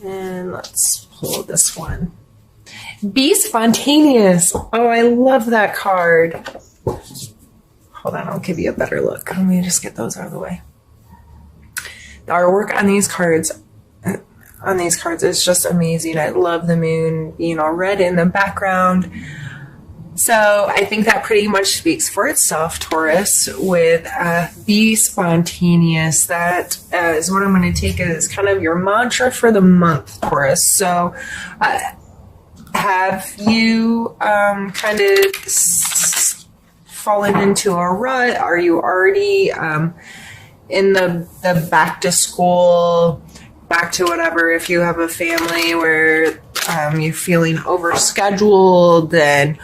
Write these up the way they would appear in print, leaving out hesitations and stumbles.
And let's pull this one. Be spontaneous. Oh, I love that card. Hold on, I'll give you a better look. Let me just get those out of the way. The artwork on these cards is just amazing. I love the moon, red in the background. So I think that pretty much speaks for itself, Taurus, with be spontaneous. That is what I'm going to take as kind of your mantra for the month, Taurus. So have you kind of fallen into a rut? Are you already in the back to school, back to whatever, if you have a family where you're feeling overscheduled and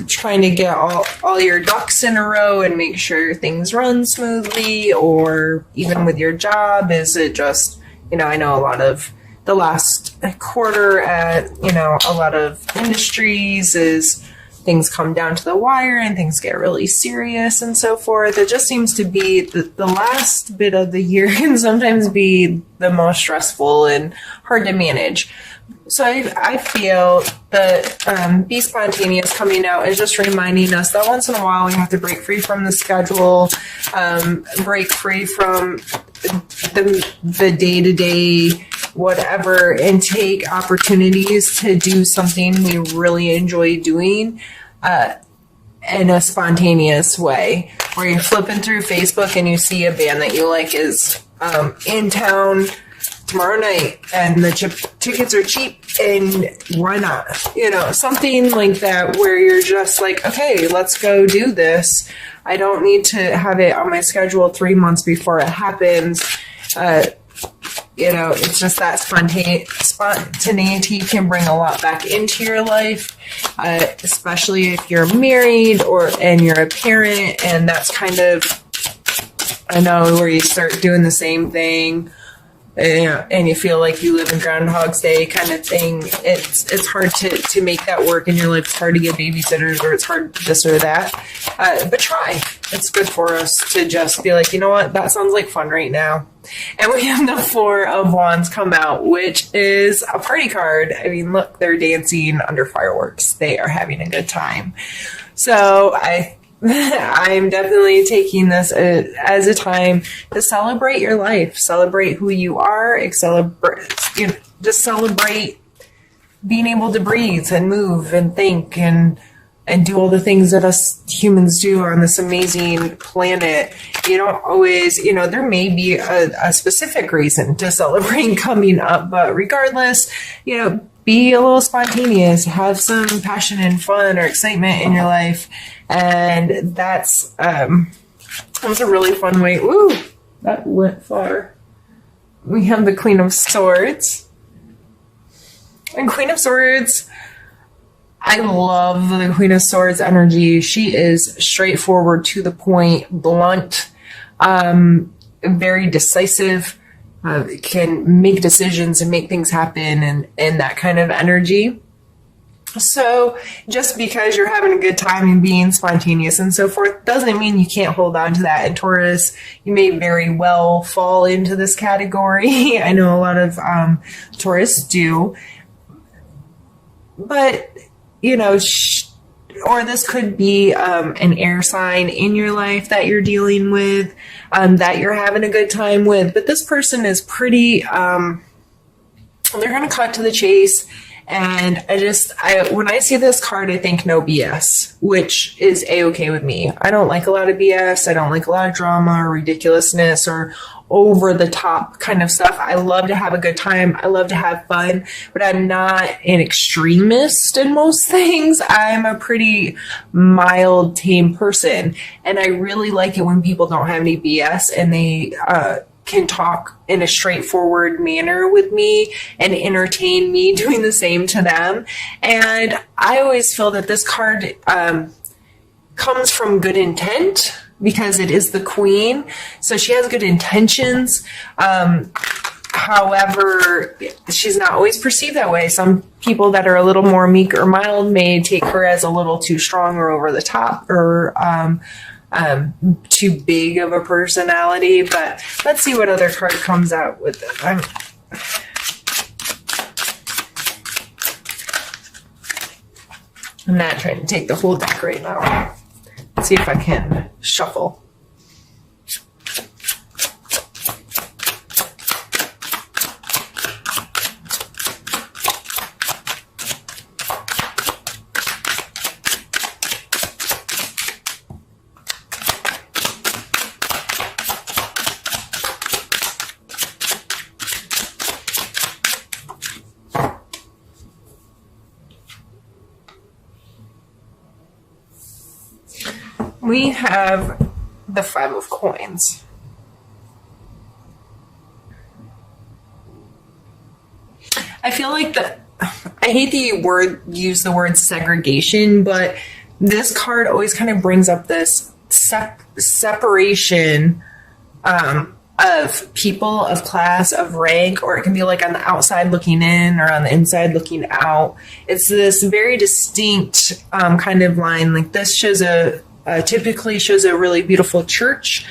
trying to get all your ducks in a row and make sure things run smoothly? Or even with your job, is it just, I know a lot of the last quarter at, a lot of industries is things come down to the wire and things get really serious and so forth. It just seems to be the last bit of the year can sometimes be the most stressful and hard to manage. So I feel that Be Spontaneous coming out is just reminding us that once in a while we have to break free from the schedule, break free from the day-to-day whatever, and take opportunities to do something we really enjoy doing in a spontaneous way, where you're flipping through Facebook and you see a band that you like is in town tomorrow night and the tickets are cheap, and why not? Something like that, where you're just like, okay, let's go do this. I don't need to have it on my schedule 3 months before it happens. It's just that spontaneity can bring a lot back into your life, especially if you're married and you're a parent, and that's kind of, I know, where you start doing the same thing, and you feel like you live in Groundhog's Day kind of thing. It's hard to make that work in your life. It's hard to get babysitters, or it's hard this or that. But try. It's good for us to just be like, you know what, that sounds like fun right now. And we have the Four of Wands come out, which is a party card. I mean, look, they're dancing under fireworks. They are having a good time. So I'm definitely taking this as a time to celebrate your life, celebrate who you are, just celebrate being able to breathe and move and think and do all the things that us humans do on this amazing planet. You don't always, there may be a specific reason to celebrate coming up, but regardless, be a little spontaneous, have some passion and fun or excitement in your life. And that was a really fun way. Ooh, that went far. We have the Queen of Swords. And Queen of Swords, I love the Queen of Swords energy. She is straightforward, to the point, blunt, very decisive, can make decisions and make things happen, and that kind of energy. So just because you're having a good time and being spontaneous and so forth doesn't mean you can't hold on to that. And Taurus, you may very well fall into this category. I know a lot of Taurus do. But, or this could be an air sign in your life that you're dealing with, that you're having a good time with. But this person is pretty, they're going to cut to the chase. And when I see this card, I think no BS, which is A-okay with me. I don't like a lot of BS. I don't like a lot of drama or ridiculousness or over the top kind of stuff. I love to have a good time. I love to have fun, but I'm not an extremist in most things. I'm a pretty mild, tame person. And I really like it when people don't have any BS and they, can talk in a straightforward manner with me and entertain me doing the same to them. And I always feel that this card comes from good intent, because it is the Queen. So she has good intentions. However, she's not always perceived that way. Some people that are a little more meek or mild may take her as a little too strong or over the top, or too big of a personality. But let's see what other card comes out with it. I'm not trying to take the whole deck right now. Let's see if I can shuffle. We have the Five of Coins. I feel like I hate the use the word segregation, but this card always kind of brings up this separation of people, of class, of rank, or it can be like on the outside looking in or on the inside looking out. It's this very distinct kind of line. Like this shows typically shows a really beautiful church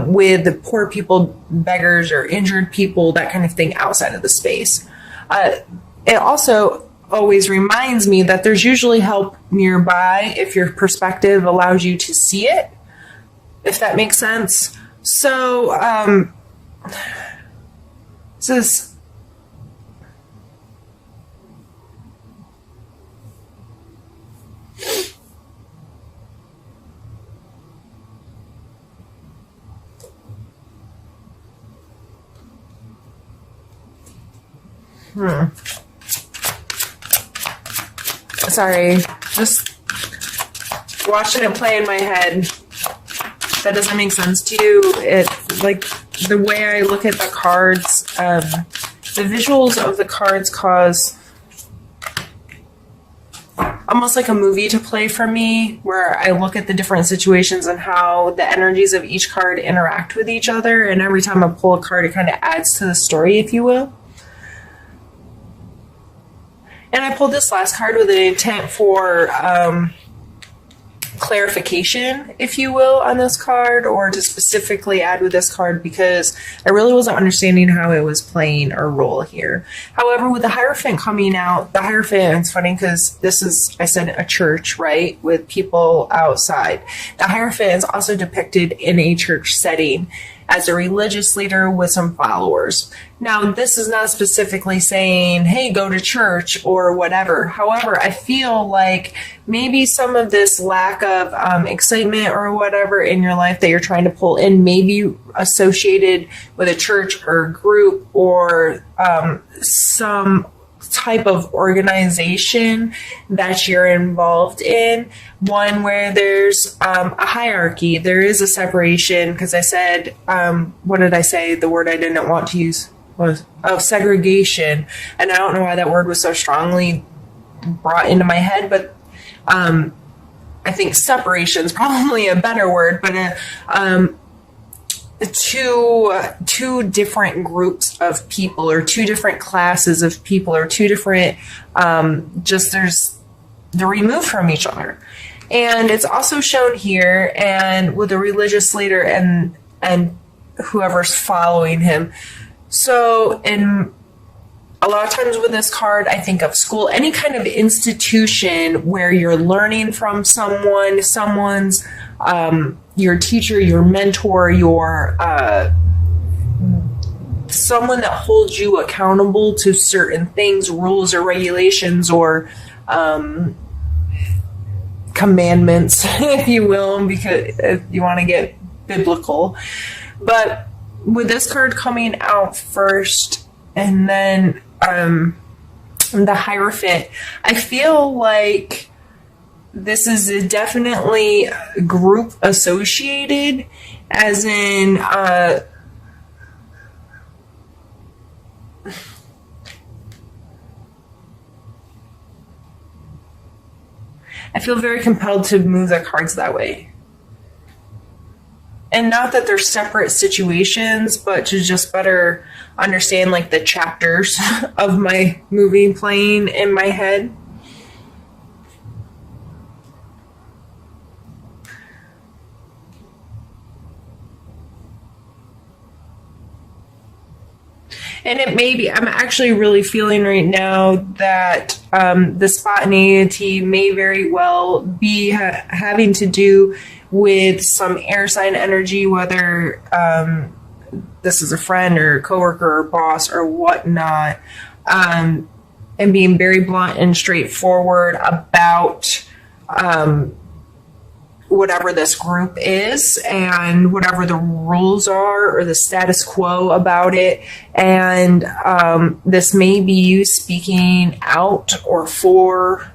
with the poor people, beggars, or injured people, that kind of thing outside of the space. It also always reminds me that there's usually help nearby if your perspective allows you to see it, if that makes sense. So, this Sorry, just watching it play in my head. That doesn't make sense to you. It's like the way I look at the cards, the visuals of the cards cause almost like a movie to play for me, where I look at the different situations and how the energies of each card interact with each other. And every time I pull a card, it kind of adds to the story, if you will. And I pulled this last card with an intent for clarification, if you will, on this card, or to specifically add with this card, because I really wasn't understanding how it was playing a role here. However, with the Hierophant coming out, the Hierophant, it's funny because this is, I said, a church, right, with people outside. The Hierophant is also depicted in a church setting as a religious leader with some followers. Now, this is not specifically saying, hey, go to church or whatever. However, I feel like maybe some of this lack of excitement or whatever in your life that you're trying to pull in may be associated with a church or a group or some type of organization that you're involved in, one where there's a hierarchy, there is a separation, because I said, what did I say? The word I didn't want to use was segregation, and I don't know why that word was so strongly brought into my head, but I think separation is probably a better word, but two different groups of people, or two different classes of people, or two different they're removed from each other. And it's also shown here, and with a religious leader and whoever's following him. So in a lot of times with this card, I think of school, any kind of institution where you're learning from someone's your teacher, your mentor, your someone that holds you accountable to certain things, rules or regulations, or commandments, if you will, because if you want to get biblical. But with this card coming out first, and then the Hierophant, I feel like this is definitely group associated, as in I feel very compelled to move the cards that way. And not that they're separate situations, but to just better understand like the chapters of my movie playing in my head. And it may be, I'm actually really feeling right now that the spontaneity may very well be having to do with some air sign energy, whether this is a friend or coworker or boss or whatnot, and being very blunt and straightforward about whatever this group is and whatever the rules are or the status quo about it. And this may be you speaking out or for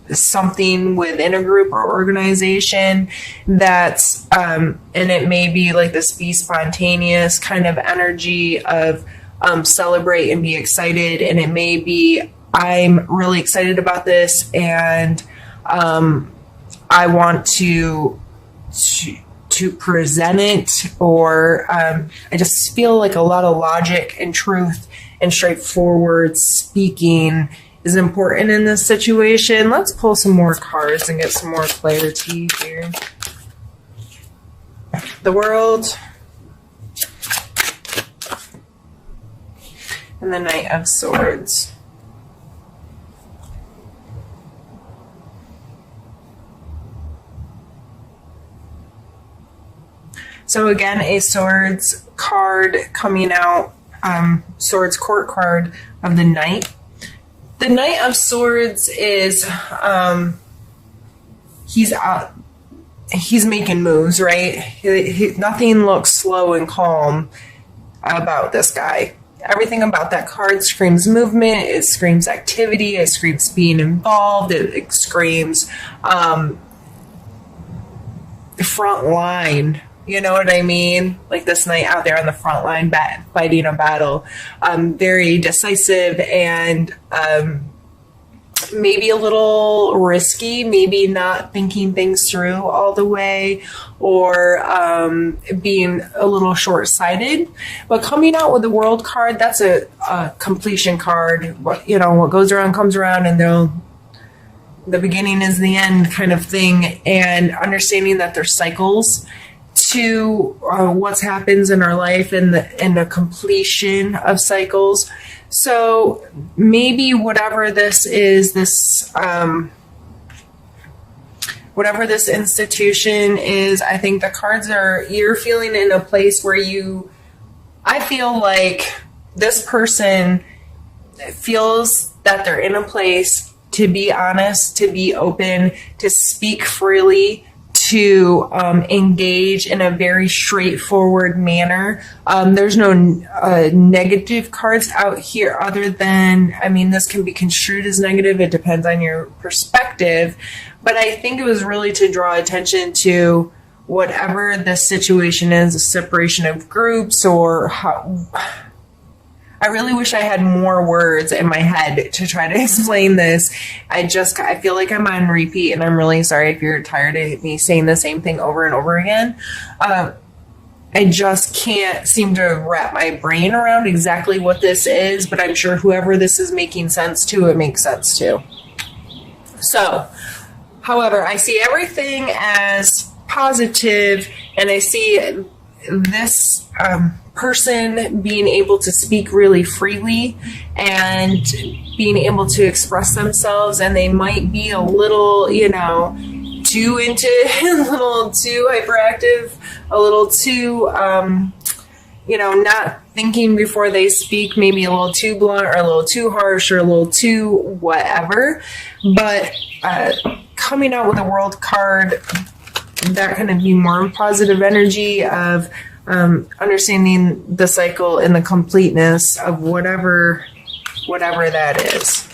something within a group or organization that's, and it may be like this be spontaneous kind of energy of celebrate and be excited. And it may be, I'm really excited about this, and I want to present it, or I just feel like a lot of logic and truth and straightforward speaking is important in this situation. Let's pull some more cards and get some more clarity here. The World and the Knight of Swords. So again, a Swords card coming out, Swords Court card of the Knight. The Knight of Swords is, he's making moves, right? Nothing looks slow and calm about this guy. Everything about that card screams movement, it screams activity, it screams being involved, it screams front line. You know what I mean? Like this knight out there on the front line fighting a battle. Very decisive and maybe a little risky, maybe not thinking things through all the way, or being a little short-sighted. But coming out with the World card, that's a completion card. What goes around comes around, and the beginning is the end kind of thing. And understanding that there's cycles to what happens in our life and the completion of cycles. So maybe whatever this is, whatever this institution is, I think the cards you're feeling in a place where I feel like this person feels that they're in a place to be honest, to be open, to speak freely, to engage in a very straightforward manner. There's no negative cards out here other than, this can be construed as negative. It depends on your perspective. But I think it was really to draw attention to whatever the situation is, a separation of groups, or how... I really wish I had more words in my head to try to explain this. I feel like I'm on repeat, and I'm really sorry if you're tired of me saying the same thing over and over again. I just can't seem to wrap my brain around exactly what this is, but I'm sure whoever this is making sense to, it makes sense to. So, however, I see everything as positive, and I see this person being able to speak really freely and being able to express themselves, and they might be a little, too into, a little too hyperactive, a little too, not thinking before they speak, maybe a little too blunt or a little too harsh or a little too whatever. But coming out with a World card, that kind of be more positive energy of understanding the cycle and the completeness of whatever that is.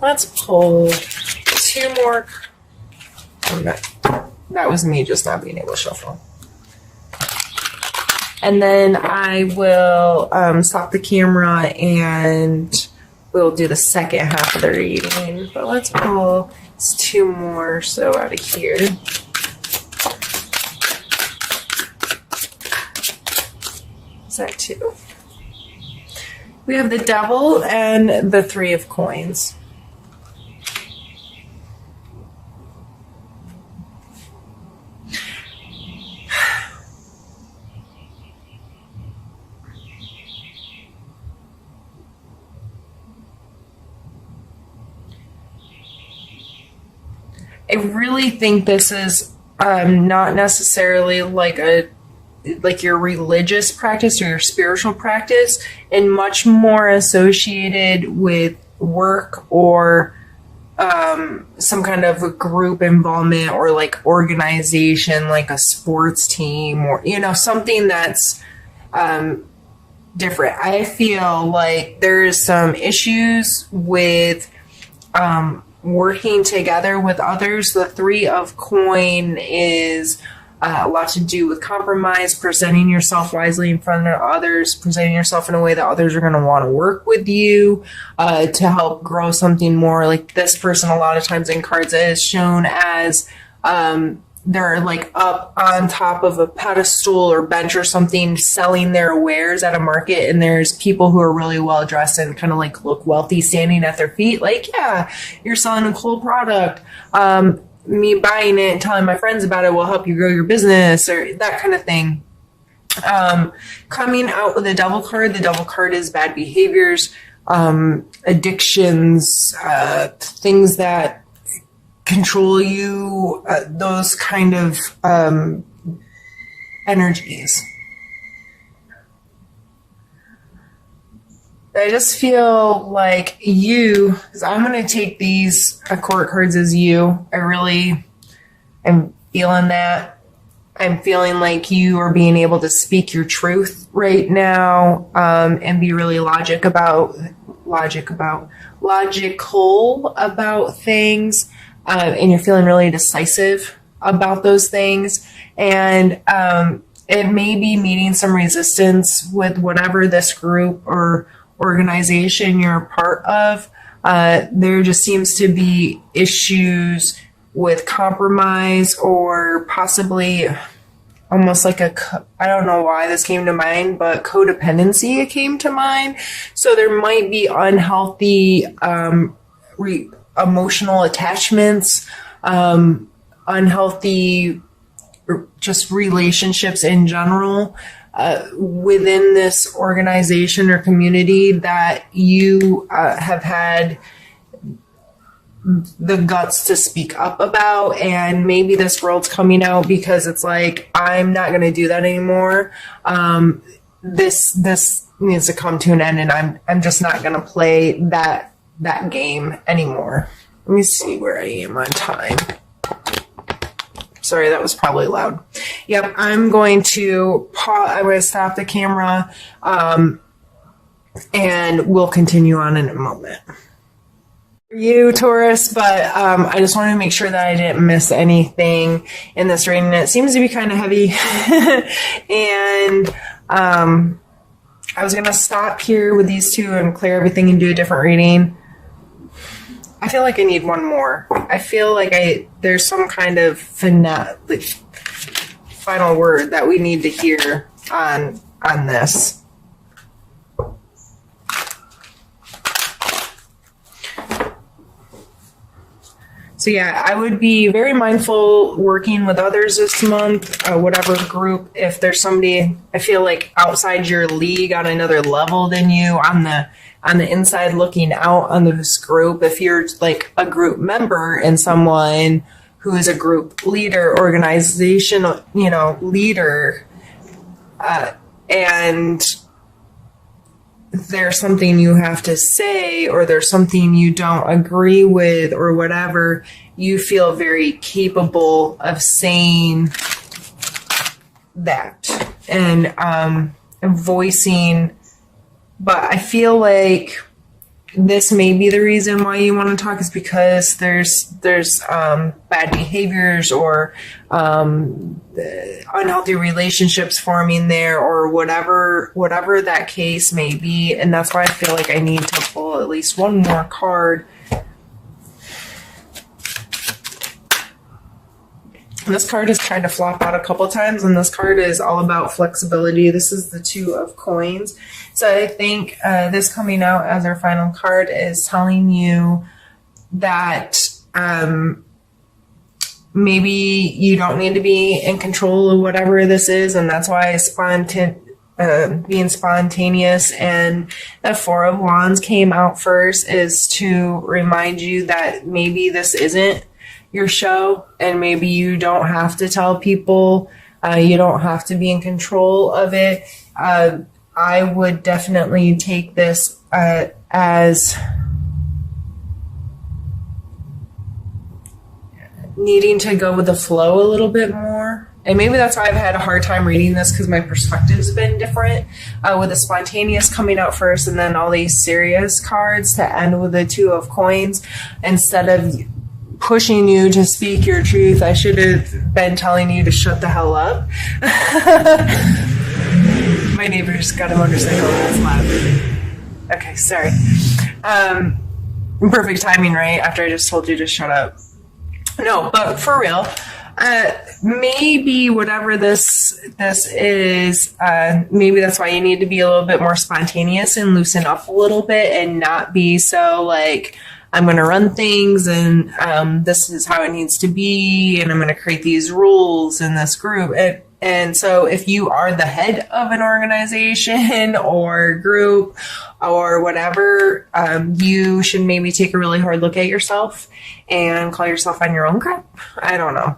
Let's pull two more. That was me just not being able to shuffle. And then I will stop the camera and we'll do the second half of the reading. But let's pull two more so out of here. Is that two? We have the Devil and the Three of Coins. I really think this is not necessarily like your religious practice or your spiritual practice, and much more associated with work or some kind of a group involvement or like organization, like a sports team, or something that's different. I feel like there's some issues with working together with others. The Three of Coin is a lot to do with compromise, presenting yourself wisely in front of others, presenting yourself in a way that others are going to want to work with you to help grow something more. Like this person, a lot of times in cards, is shown as they're like up on top of a pedestal or bench or something selling their wares at a market, and there's people who are really well dressed and kind of like look wealthy standing at their feet, like, yeah, you're selling a cool product. Me buying it and telling my friends about it will help you grow your business, or that kind of thing. Coming out with the Devil card is bad behaviors, addictions, things that control you, those kind of energies. I just feel like because I'm going to take these court cards as you. I really am feeling that. I'm feeling like you are being able to speak your truth right now, and be really logical about things, and you're feeling really decisive about those things, and it may be meeting some resistance with whatever this group or organization you're a part of. There just seems to be issues with compromise, or possibly almost like I don't know why this came to mind, but codependency came to mind. So there might be unhealthy emotional attachments, unhealthy just relationships in general within this organization or community that you have had the guts to speak up about. And maybe this world's coming out because it's like, I'm not going to do that anymore. This needs to come to an end, and I'm just not going to play that game anymore. Let me see where I am on time. Sorry, that was probably loud. Yep, I'm going to pause. I'm going to stop the camera, and we'll continue on in a moment. You, Taurus, but I just wanted to make sure that I didn't miss anything in this reading. It seems to be kind of heavy, and I was going to stop here with these two and clear everything and do a different reading. I feel like I need one more. I feel like there's some kind of final word that we need to hear on this. So yeah, I would be very mindful working with others this month, whatever group. If there's somebody I feel like outside your league on another level than you, on the inside looking out on this group, if you're like a group member and someone who is a group leader, organizational, leader, and there's something you have to say, or there's something you don't agree with, or whatever, you feel very capable of saying that and voicing. But I feel like this may be the reason why you want to talk, is because there's bad behaviors or unhealthy relationships forming there, or whatever that case may be. And that's why I feel like I need to pull at least one more card. This card has tried to flop out a couple times, and this card is all about flexibility. This is the Two of Coins. So I think this coming out as our final card is telling you that maybe you don't need to be in control of whatever this is, and that's why being spontaneous and the Four of Wands came out first, is to remind you that maybe this isn't your show, and maybe you don't have to tell people. You don't have to be in control of it. I would definitely take this as needing to go with the flow a little bit more. And maybe that's why I've had a hard time reading this, because my perspective's been different, with the spontaneous coming out first and then all these serious cards to end with the Two of Coins. Instead of pushing you to speak your truth, I should have been telling you to shut the hell up. My neighbor's got a motorcycle that's loud. Okay, sorry. Perfect timing, right? After I just told you to shut up. No, but for real, maybe whatever this is, maybe that's why you need to be a little bit more spontaneous and loosen up a little bit and not be so like, I'm going to run things and this is how it needs to be, and I'm going to create these rules in this group. And so if you are the head of an organization or group or whatever, you should maybe take a really hard look at yourself and call yourself on your own crap. I don't know.